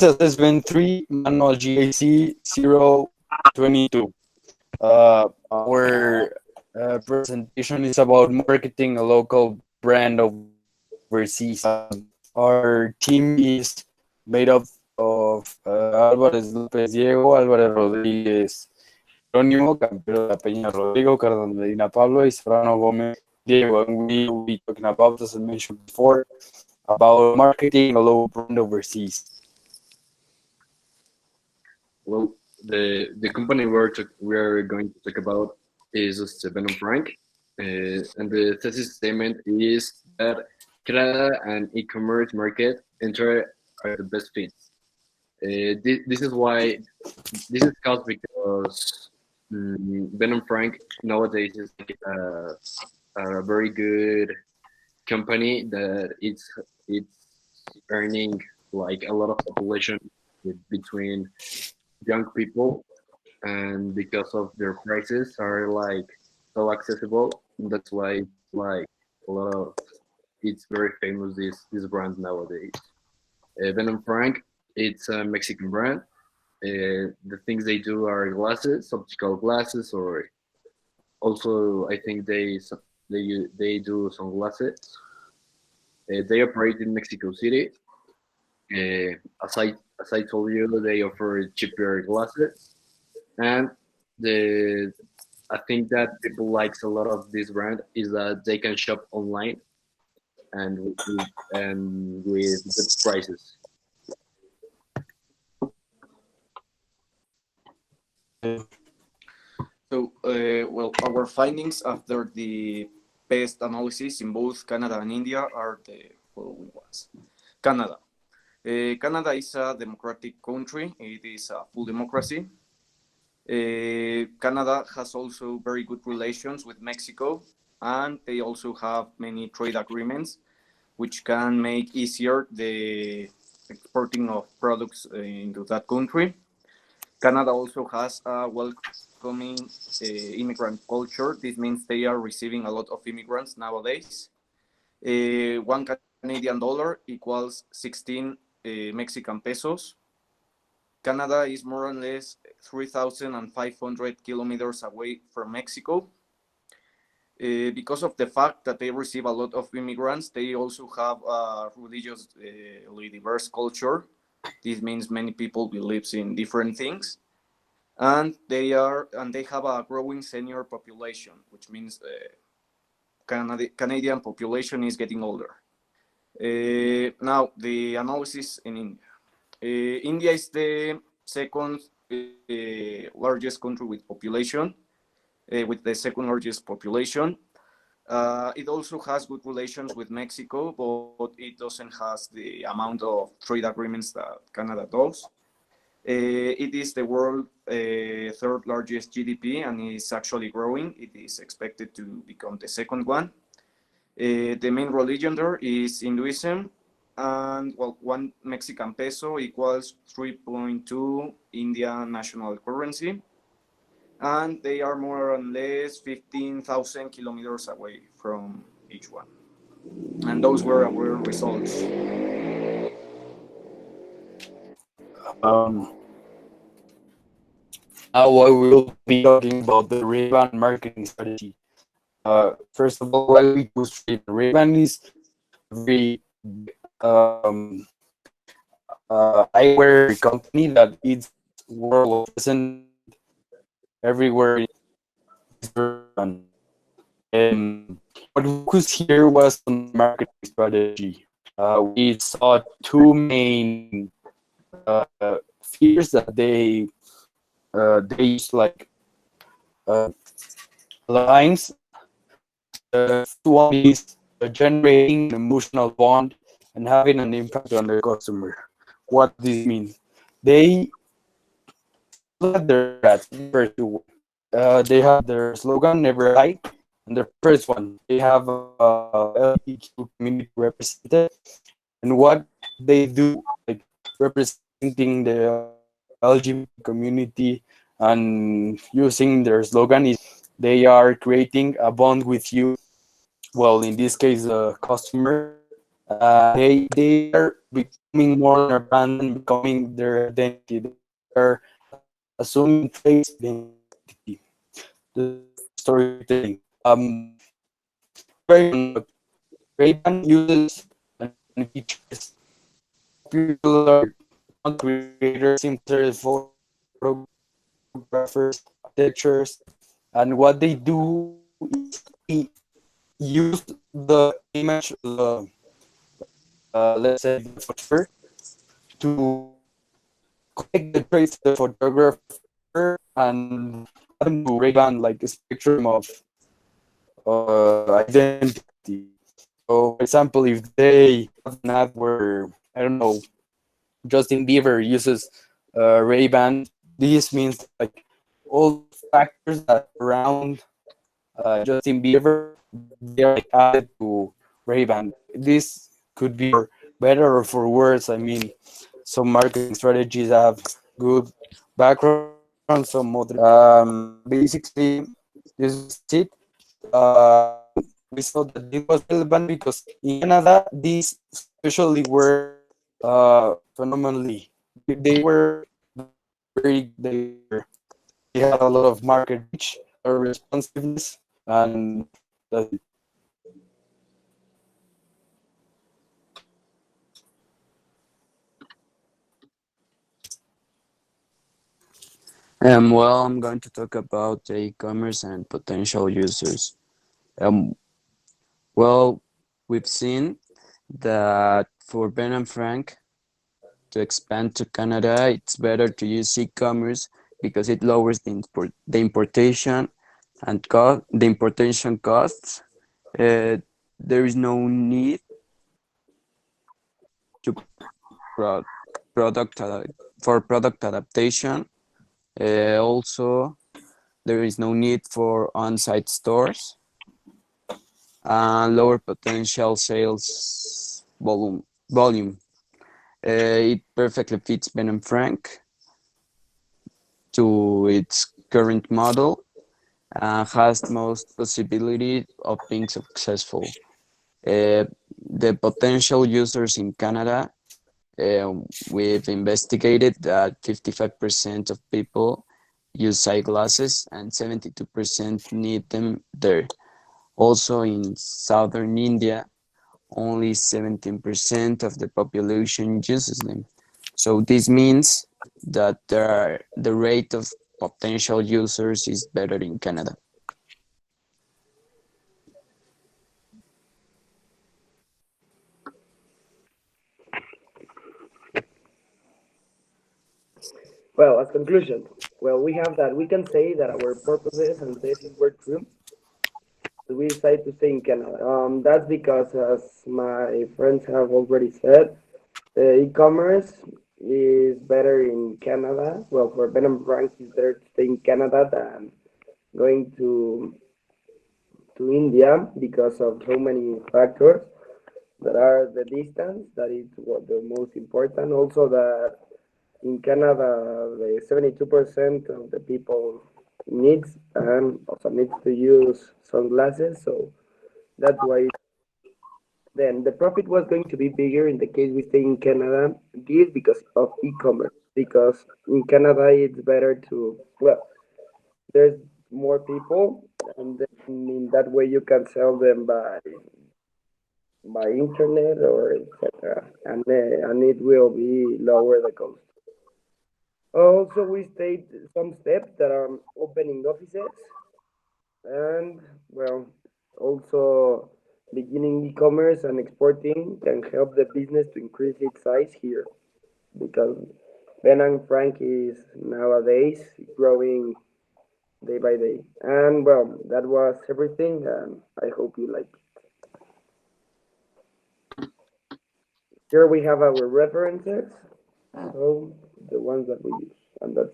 Assessment 3, Manual GAC 022. Our presentation is about marketing a local brand overseas. Our team is made up of Álvarez López Diego, Álvarez Rodríguez, Jerónimo, Campero de la Peña Rodrigo, Cardón Medina Pablo, y Serrano Gómez Diego. And we will be talking about, as I mentioned before, about marketing a local brand overseas. Well, the company we are going to talk about is Venom Frank, and the thesis statement is that Canada and e-commerce market enter are the best fits. This is why this is caused because Venom Frank nowadays is like a very good company that it's earning like a lot of population between young people, and because of their prices are like so accessible, that's why like a lot of it's very famous this brand nowadays. Venom Frank, it's a Mexican brand. The things they do are glasses, optical glasses, or also I think they do sunglasses. They operate in Mexico City. Uh, as I told you, they offer cheaper glasses, and the I think that people likes a lot of this brand is that they can shop online and with good prices. Well, our findings after the pest analysis in both Canada and India are the following ones. Canada. Canada is a democratic country. It is a full democracy. Canada has also very good relations with Mexico, and they also have many trade agreements, which can make easier the exporting of products into that country. Canada also has a welcoming immigrant culture. This means they are receiving a lot of immigrants nowadays. One Canadian dollar equals 16 Mexican pesos. Canada is more or less 3,500 kilometers away from Mexico. Because of the fact that they receive a lot of immigrants, they also have a religiously diverse culture. This means many people believe in different things, and they have a growing senior population, which means Canadian population is getting older. Now the analysis in India. India is the second largest country with population, with the second largest population. It also has good relations with Mexico, but it doesn't have the amount of trade agreements that Canada does. It is the world third largest GDP and is actually growing. It is expected to become the second one. The main religion there is Hinduism, and well, one Mexican peso equals 3.2 Indian national currency, and they are more or less 15,000 kilometers away from each one. And those were our results. Now I will be talking about the Ray-Ban marketing strategy. First of all, why we choose Ray-Ban. Ray-Ban is a very eyewear company that is world present everywhere. And what we focused here was on marketing strategy. We saw two main features that they use, like lines. The first one is generating an emotional bond and having an impact on their customer. What this means? They their ads. They have their slogan "Never Lie," and the first one they have LGBTQ community represented, and what they do, like representing the LGBT community and using their slogan, is they are creating a bond with you. Well, in this case, the customer, They are becoming more than a brand and becoming their identity. They are assuming traits of identity, the storytelling. Ray-Ban, Ray-Ban uses and features popular content creators, influencers, photographers, architectures, and what they do is they use the image, the let's say the photographer, to collect the traits of the photographer and add them to Ray-Ban like a spectrum of identity. So, for example, if they have an ad where, I don't know, Justin Bieber uses Ray-Ban, this means like all the factors that surround Justin Bieber, they are like added to Ray-Ban. This could be for better or for worse. I mean, some marketing strategies have good background, some other. Basically, this was it. We saw that it was relevant because in Canada, these especially were phenomenally. They were very. They had a lot of market reach, responsiveness, and that's it. Well, I'm going to talk about the e-commerce and potential users. Um, well, we've seen that for Ben and Frank to expand to Canada, it's better to use e-commerce because it lowers the importation and the importation costs. Uh, there is no need to pro- product for product adaptation. Also, there is no need for on-site stores and lower potential sales volume. It perfectly fits Ben and Frank to its current model and has most possibility of being successful. Uh, the potential users in Canada, we've investigated that 55% of people use eyeglasses and 72% need them there. Also in southern India, only 17% of the population uses them. So this means that the rate of potential users is better in Canada. Well, as conclusion, well, we have that we can say that our purposes and thesis were true. So we decided to stay in Canada. That's because, as my friends have already said, e-commerce is better in Canada. Well, for Ben and Frank, it's better to stay in Canada than going to India because of so many factors that are the distance, that is what the most important. Also, that in Canada, the 72% of the people needs and also needs to use sunglasses. So that's why then the profit was going to be bigger in the case we stay in Canada. This because of e-commerce. Because in Canada it's better to, well, there's more people, and then in that way you can sell them by internet or etc. And it will be lower the cost. Also, we state some steps that are opening offices and, well, also beginning e-commerce and exporting can help the business to increase its size here because Ben and Frank is nowadays growing day by day. And, well, that was everything, and I hope you like it. Here we have our references, so the ones that we use, and that's